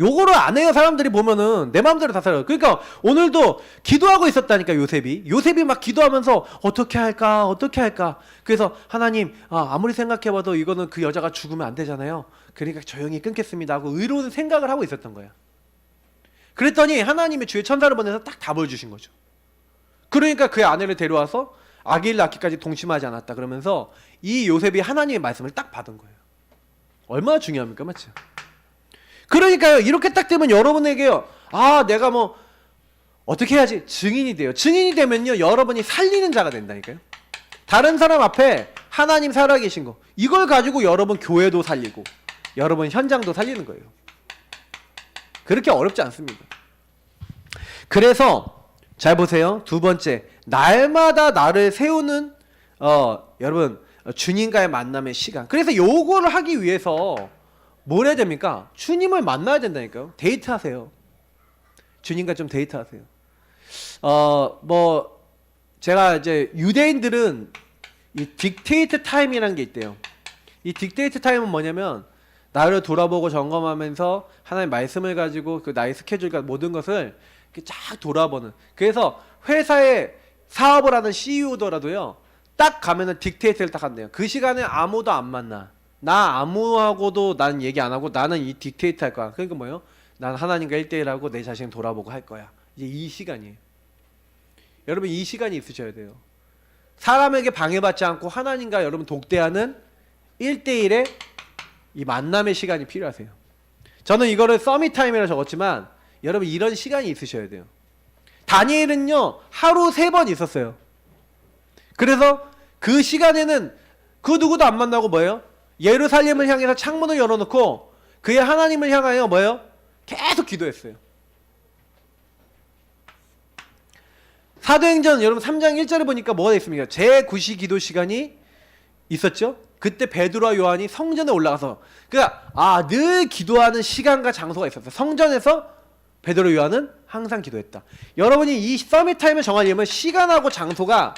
요거를 안 해요. 사람들이 보면은 내 마음대로 다 살아요. 그러니까 오늘도 기도하고 있었다니까. 요셉이 막 기도하면서 어떻게 할까 그래서 하나님 아무리 생각해봐도 이거는 그 여자가 죽으면 안 되잖아요. 그러니까 조용히 끊겠습니다 하고 의로운 생각을 하고 있었던 거야. 그랬더니 하나님이 주의 천사를 보내서 딱 답을 주신 거죠. 그러니까 그의 아내를 데려와서 아기를 낳기까지 동침하지 않았다 그러면서 이 요셉이 하나님의 말씀을 딱 받은 거예요. 얼마나 중요합니까? 맞죠? 그러니까요, 이렇게 딱 되면 여러분에게요, 아 내가 뭐 어떻게 해야지 증인이 돼요. 증인이 되면요, 여러분이 살리는 자가 된다니까요. 다른 사람 앞에 하나님 살아계신 거, 이걸 가지고 여러분 교회도 살리고 여러분 현장도 살리는 거예요. 그렇게 어렵지 않습니다. 그래서 잘 보세요. 두 번째, 날마다 나를 세우는 여러분 주님과의 만남의 시간. 그래서 요거를 하기 위해서 뭘 해야 됩니까? 주님을 만나야 된다니까요. 데이트하세요. 주님과 좀 데이트하세요. 뭐 제가 이제 유대인들은 이 딕테이트 타임이라는 게 있대요. 이 딕테이트 타임은 뭐냐면 나를 돌아보고 점검하면서 하나님의 말씀을 가지고 그 나의 스케줄과 모든 것을 이렇게 쫙 돌아보는. 그래서 회사에 사업을 하는 CEO더라도요, 딱 가면은 딕테이트를 딱 한대요. 그 시간에 아무도 안 만나. 나 아무하고도 난 얘기 안 하고 나는 이 딕테이트 할 거야. 그러니까 뭐예요? 난 하나님과 1대1하고 내 자신을 돌아보고 할 거야. 이제 이 시간이에요. 여러분 이 시간이 있으셔야 돼요. 사람에게 방해받지 않고 하나님과 여러분 독대하는 1대1의 이 만남의 시간이 필요하세요. 저는 이거를 서밋 타임이라 적었지만 여러분 이런 시간이 있으셔야 돼요. 다니엘은요 하루 3번 있었어요. 그래서 그 시간에는 그 누구도 안 만나고 뭐예요? 예루살렘을 향해서 창문을 열어놓고 그의 하나님을 향하여 뭐예요? 계속 기도했어요. 사도행전 여러분 3장 1절에 보니까 뭐가 있습니까? 제9시 기도 시간이 있었죠? 그때 베드로와 요한이 성전에 올라가서 그러니까 늘 기도하는 시간과 장소가 있었어요. 성전에서 베드로 요한은 항상 기도했다. 여러분이 이 서밋 타임을 정하려면 시간하고 장소가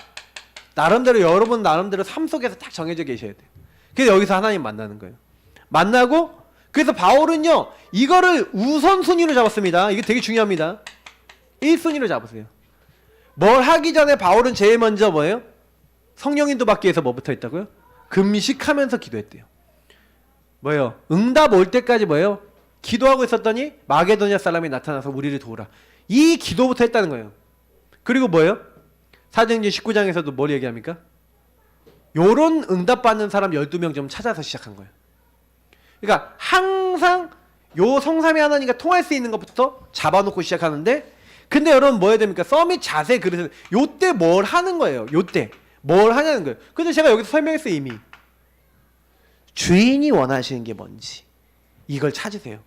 나름대로 여러분 나름대로 삶 속에서 딱 정해져 계셔야 돼요. 그래서 여기서 하나님 만나는 거예요. 만나고 그래서 바울은요 이거를 우선순위로 잡았습니다. 이게 되게 중요합니다. 1순위로 잡으세요. 뭘 하기 전에 바울은 제일 먼저 뭐예요? 성령인도 받기 위해서 뭐부터 했다고요? 금식하면서 기도했대요. 뭐예요? 응답 올 때까지 뭐예요? 기도하고 있었더니 마게도냐 사람이 나타나서 우리를 도우라. 이 기도부터 했다는 거예요. 그리고 뭐예요? 사도행전 19장에서도 뭘 얘기합니까? 요런 응답받는 사람 12명 좀 찾아서 시작한 거예요. 그러니까 항상 요 성삼위 하나님과 통할 수 있는 것부터 잡아놓고 시작하는데, 근데 여러분 뭐 해야 됩니까? 서밋 자세 그릇은 요때 뭘 하는 거예요. 요때 뭘 하냐는 거예요. 근데 제가 여기서 설명했어요. 이미 주인이 원하시는 게 뭔지 이걸 찾으세요.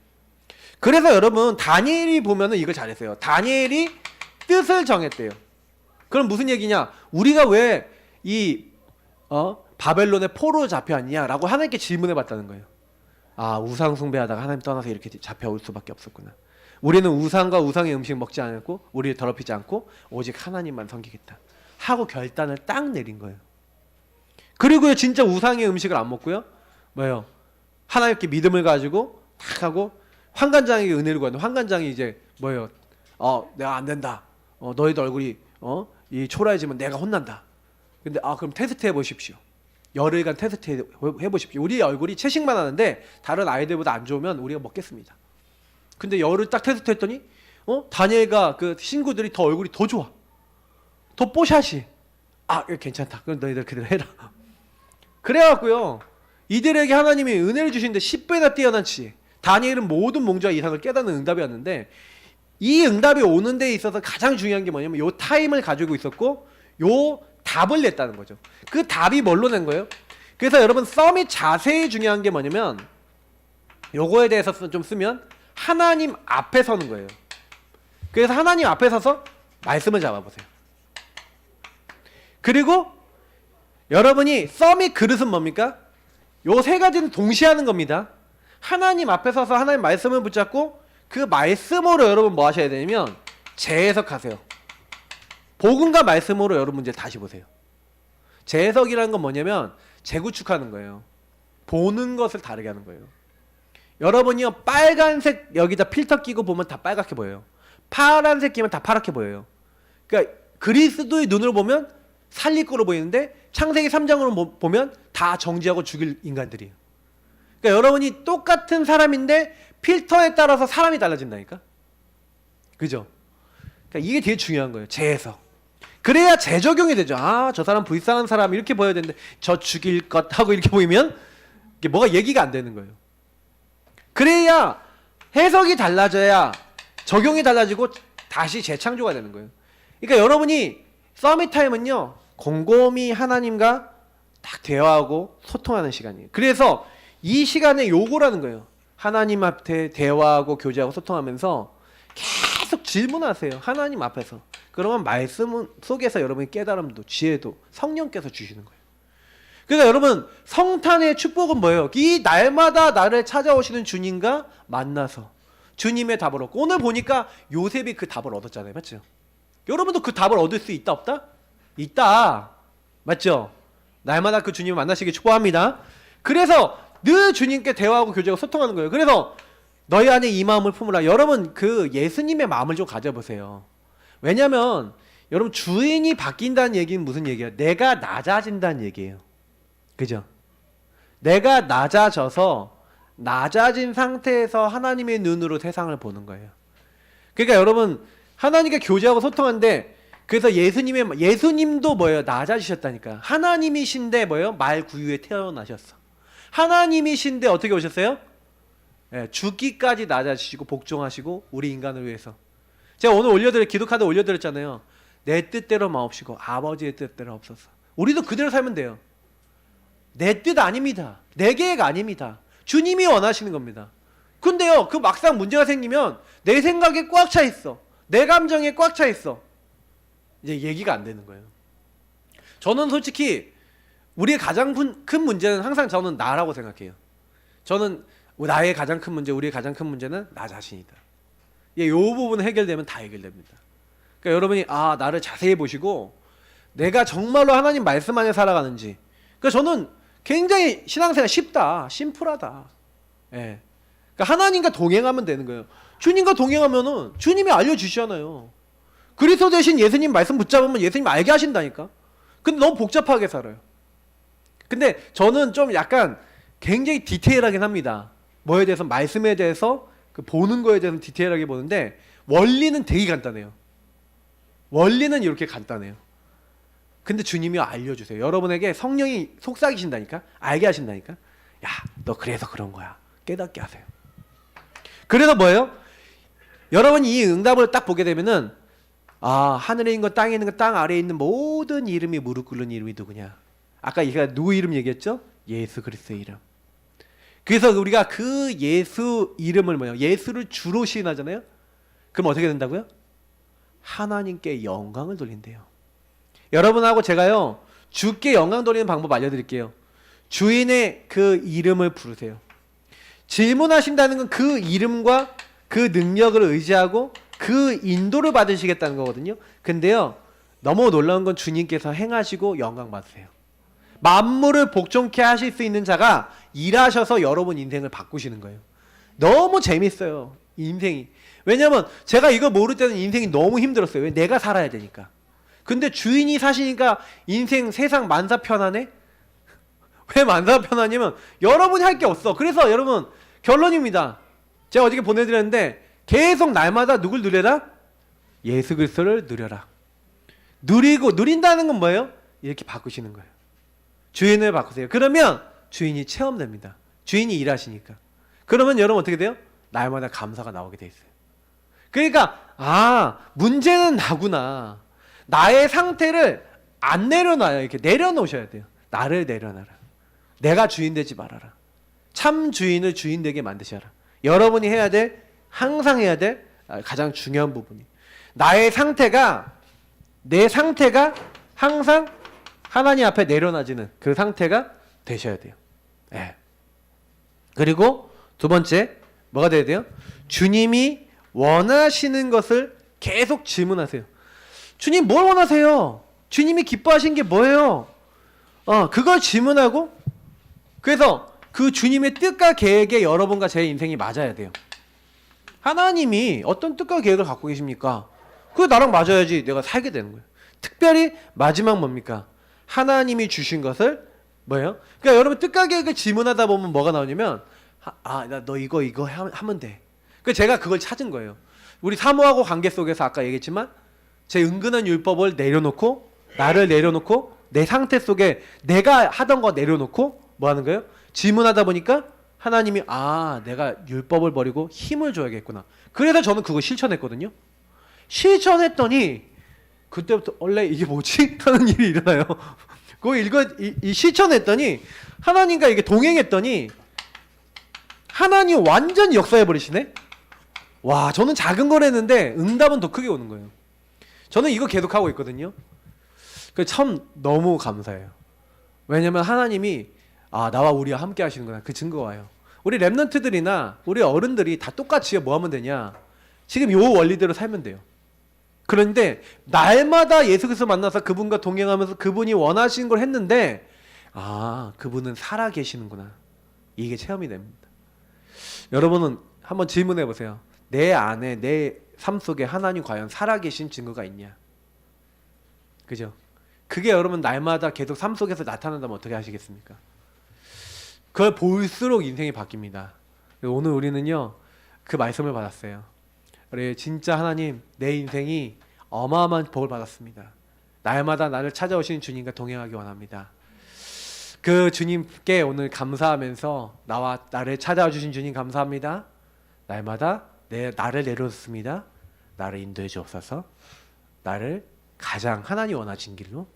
그래서 여러분 다니엘이 보면은 이걸 잘했어요. 다니엘이 뜻을 정했대요. 그럼 무슨 얘기냐? 우리가 왜 이 바벨론의 포로 잡혀왔냐라고 하나님께 질문해 봤다는 거예요. 우상 숭배하다가 하나님 떠나서 이렇게 잡혀올 수밖에 없었구나. 우리는 우상과 우상의 음식 먹지 않고 우리를 더럽히지 않고 오직 하나님만 섬기겠다 하고 결단을 딱 내린 거예요. 그리고요 진짜 우상의 음식을 안 먹고요 뭐예요? 하나님께 믿음을 가지고 딱 하고 환관장에게 은혜를 구하는, 환관장이 이제 뭐예요? 내가 안 된다. 너희들 얼굴이 이 초라해지면 내가 혼난다. 근데 그럼 테스트 해보십시오. 열흘간 테스트 해보십시오. 우리 얼굴이 채식만 하는데 다른 아이들보다 안 좋으면 우리가 먹겠습니다. 근데 열흘 딱 테스트 했더니 다니엘과 그 친구들이 더 얼굴이 더 좋아. 더 뽀샤시. 괜찮다. 그럼 너희들 그대로 해라. 그래갖고요 이들에게 하나님이 은혜를 주시는데 10배나 뛰어난 치. 다니엘은 모든 몽주와 이상을 깨닫는 응답이 왔는데, 이 응답이 오는 데 있어서 가장 중요한 게 뭐냐면 요 타임을 가지고 있었고 요 답을 냈다는 거죠. 그 답이 뭘로 낸 거예요? 그래서 여러분 서밋 자세히 중요한 게 뭐냐면 요거에 대해서 좀 쓰면 하나님 앞에 서는 거예요. 그래서 하나님 앞에 서서 말씀을 잡아보세요. 그리고 여러분이 서밋 그릇은 뭡니까? 요 세 가지는 동시에 하는 겁니다. 하나님 앞에 서서 하나님 말씀을 붙잡고 그 말씀으로 여러분 뭐 하셔야 되냐면 재해석하세요. 복음과 말씀으로 여러분 이제 다시 보세요. 재해석이라는 건 뭐냐면 재구축하는 거예요. 보는 것을 다르게 하는 거예요. 여러분이요 빨간색 여기다 필터 끼고 보면 다 빨갛게 보여요. 파란색 끼면 다 파랗게 보여요. 그러니까 그리스도의 눈으로 보면 살릴 거로 보이는데 창세기 3장으로 보면 다 정죄하고 죽일 인간들이에요. 그러니까 여러분이 똑같은 사람인데 필터에 따라서 사람이 달라진다니까. 그죠? 그러니까 이게 되게 중요한 거예요. 재해석. 그래야 재적용이 되죠. 아, 저 사람 불쌍한 사람 이렇게 보여야 되는데 저 죽일 것 하고 이렇게 보이면 이게 뭐가 얘기가 안 되는 거예요. 그래야 해석이 달라져야 적용이 달라지고 다시 재창조가 되는 거예요. 그러니까 여러분이 서밋 타임은요, 곰곰이 하나님과 딱 대화하고 소통하는 시간이에요. 그래서 이 시간에 요구라는 거예요. 하나님 앞에 대화하고 교제하고 소통하면서 계속 질문하세요. 하나님 앞에서. 그러면 말씀 속에서 여러분의 깨달음도 지혜도 성령께서 주시는 거예요. 그러니까 여러분, 성탄의 축복은 뭐예요? 이 날마다 나를 찾아오시는 주님과 만나서 주님의 답을 얻고, 오늘 보니까 요셉이 그 답을 얻었잖아요. 맞죠? 여러분도 그 답을 얻을 수 있다 없다? 있다. 맞죠? 날마다 그 주님을 만나시길 축복합니다. 그래서 늘 주님께 대화하고 교제하고 소통하는 거예요. 그래서 너희 안에 이 마음을 품으라. 여러분, 그 예수님의 마음을 좀 가져보세요. 왜냐면 여러분, 주인이 바뀐다는 얘기는 무슨 얘기예요? 내가 낮아진다는 얘기예요. 그죠? 내가 낮아져서 낮아진 상태에서 하나님의 눈으로 세상을 보는 거예요. 그러니까 여러분, 하나님과 교제하고 소통하는데, 그래서 예수님도 뭐예요? 낮아지셨다니까. 하나님이신데 뭐예요? 말 구유에 태어나셨어. 하나님이신데 어떻게 오셨어요? 예, 죽기까지 낮아지시고 복종하시고 우리 인간을 위해서. 제가 오늘 기도카드 올려드렸잖아요. 내 뜻대로 마옵시고 아버지의 뜻대로 없어서. 우리도 그대로 살면 돼요. 내 뜻 아닙니다. 내 계획 아닙니다. 주님이 원하시는 겁니다. 근데요, 그 막상 문제가 생기면 내 생각에 꽉 차 있어. 내 감정에 꽉 차 있어. 이제 얘기가 안 되는 거예요. 저는 솔직히 우리의 가장 큰 문제는 항상 저는 나라고 생각해요. 저는 나의 가장 큰 문제, 우리의 가장 큰 문제는 나 자신이다. 이 부분 해결되면 다 해결됩니다. 그러니까 여러분이 나를 자세히 보시고 내가 정말로 하나님 말씀 안에 살아가는지. 그러니까 저는 굉장히 신앙생활 쉽다, 심플하다. 예. 그러니까 하나님과 동행하면 되는 거예요. 주님과 동행하면은 주님이 알려주시잖아요. 그리스도 대신 예수님 말씀 붙잡으면 예수님 알게 하신다니까. 근데 너무 복잡하게 살아요. 근데 저는 좀 약간 굉장히 디테일하긴 합니다. 뭐에 대해서, 말씀에 대해서, 그 보는 거에 대해서 디테일하게 보는데 원리는 되게 간단해요. 원리는 이렇게 간단해요. 근데 주님이 알려주세요. 여러분에게 성령이 속삭이신다니까, 알게 하신다니까. 야, 너 그래서 그런 거야. 깨닫게 하세요. 그래서 뭐예요? 여러분이 이 응답을 딱 보게 되면은 하늘에 있는 것, 땅에 있는 것, 땅 아래에 있는 모든 이름이 무릎 꿇는 이름이 누구냐? 아까 제가 누구 이름 얘기했죠? 예수 그리스도의 이름. 그래서 우리가 그 예수 이름을 예수를 주로 시인하잖아요. 그럼 어떻게 된다고요? 하나님께 영광을 돌린대요. 여러분하고 제가요, 주께 영광 돌리는 방법 알려드릴게요. 주인의 그 이름을 부르세요. 질문하신다는 건 그 이름과 그 능력을 의지하고 그 인도를 받으시겠다는 거거든요. 근데요, 너무 놀라운 건 주님께서 행하시고 영광 받으세요. 만물을 복종케 하실 수 있는 자가 일하셔서 여러분 인생을 바꾸시는 거예요. 너무 재밌어요, 인생이. 왜냐면 제가 이거 모를 때는 인생이 너무 힘들었어요. 왜? 내가 살아야 되니까. 근데 주인이 사시니까 인생, 세상 만사 편하네? 왜 만사 편하냐면 여러분이 할 게 없어. 그래서 여러분, 결론입니다. 제가 어저께 보내드렸는데 계속 날마다 누굴 누려라? 예수 그리스도를 누려라. 누린다는 건 뭐예요? 이렇게 바꾸시는 거예요. 주인을 바꾸세요. 그러면 주인이 체험됩니다. 주인이 일하시니까. 그러면 여러분 어떻게 돼요? 날마다 감사가 나오게 돼 있어요. 그러니까 문제는 나구나. 나의 상태를 안 내려놔요. 이렇게 내려놓으셔야 돼요. 나를 내려놔라. 내가 주인 되지 말아라. 참 주인을 주인 되게 만드셔라. 여러분이 해야 될, 항상 해야 될 가장 중요한 부분이, 내 상태가 항상 하나님 앞에 내려놔지는 그 상태가 되셔야 돼요. 네. 그리고 두 번째, 뭐가 돼야 돼요? 주님이 원하시는 것을 계속 질문하세요. 주님 뭘 원하세요? 주님이 기뻐하신 게 뭐예요? 그걸 질문하고, 그래서 그 주님의 뜻과 계획에 여러분과 제 인생이 맞아야 돼요. 하나님이 어떤 뜻과 계획을 갖고 계십니까? 그게 나랑 맞아야지 내가 살게 되는 거예요. 특별히 마지막 뭡니까? 하나님이 주신 것을 뭐예요? 그러니까 여러분, 뜻과 계획을 질문하다 보면 뭐가 나오냐면, 너 이거 하면 돼. 그래서 제가 그걸 찾은 거예요. 우리 사모하고 관계 속에서 아까 얘기했지만 제 은근한 율법을 내려놓고 나를 내려놓고 내 상태 속에 내가 하던 거 내려놓고 뭐 하는 거예요? 질문하다 보니까 하나님이 내가 율법을 버리고 힘을 줘야겠구나. 그래서 저는 그거 실천했거든요. 실천했더니 그때부터 원래 이게 뭐지? 하는 일이 일어나요. 그거 실천했더니 하나님과 이게 동행했더니 하나님 완전히 역사해 버리시네. 와, 저는 작은 걸 했는데 응답은 더 크게 오는 거예요. 저는 이거 계속 하고 있거든요. 그 참 너무 감사해요. 왜냐면 하나님이 나와 우리와 함께 하시는구나. 그 증거가 와요. 우리 랩런트들이나 우리 어른들이 다 똑같이 뭐 하면 되냐? 지금 요 원리대로 살면 돼요. 그런데 날마다 예수 그리스도 만나서 그분과 동행하면서 그분이 원하시는 걸 했는데 그분은 살아 계시는구나. 이게 체험이 됩니다. 여러분은 한번 질문해 보세요. 내 안에 내 삶 속에 하나님 과연 살아 계신 증거가 있냐? 그죠? 그게 여러분 날마다 계속 삶 속에서 나타난다면 어떻게 하시겠습니까? 그걸 볼수록 인생이 바뀝니다. 오늘 우리는요 그 말씀을 받았어요. 우리 진짜 하나님, 내 인생이 어마어마한 복을 받았습니다. 날마다 나를 찾아오시는 주님과 동행하기 원합니다. 그 주님께 오늘 감사하면서 나를 찾아와 주신 주님 감사합니다. 날마다 나를 내려놓습니다. 나를 인도해 주옵소서. 나를 가장 하나님 원하신 길로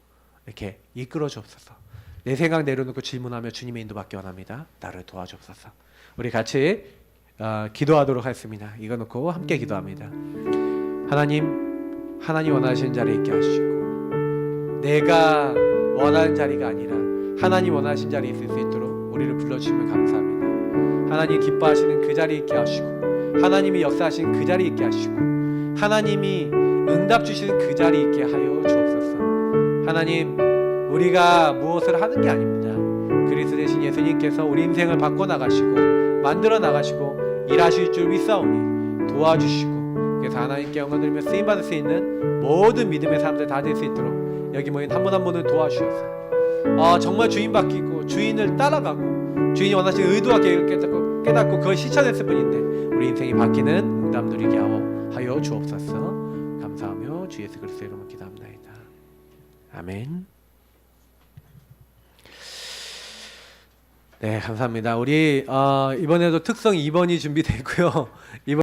이렇게 이끌어 주옵소서. 내 생각 내려놓고 질문하며 주님의 인도받기 원합니다. 나를 도와주옵소서. 우리 같이 기도하도록 하겠습니다. 이거 놓고 함께 기도합니다. 하나님 원하시는 자리에 있게 하시고 내가 원하는 자리가 아니라 하나님 원하신 자리에 있을 수 있도록 우리를 불러주시면 감사합니다. 하나님 기뻐하시는 그 자리에 있게 하시고 하나님이 역사하시는 그 자리에 있게 하시고 하나님이 응답 주시는 그 자리에 있게 하여 주옵소서. 하나님, 우리가 무엇을 하는 게 아닙니다. 그리스도 대신 예수님께서 우리 인생을 바꿔나가시고 만들어 나가시고 일하실 줄 믿사오니 도와주시고 그래서 하나님께 영광 돌리며 쓰임받을 수 있는 모든 믿음의 사람들 다 될 수 있도록 여기 모인 한 분 한 분을 도와주셔서 정말 주인 바뀌고 주인을 따라가고 주인이 원하시는 의도와 계획을 깨닫고 그걸 실천했을 뿐인데 우리 인생이 바뀌는 응답 누리게 하여 주옵소서. 감사하며 주 예수 그리스도의 이름으로 기도합니다. 아멘. 네, 감사합니다. 우리 이번에도 특성 2번이 준비되고요.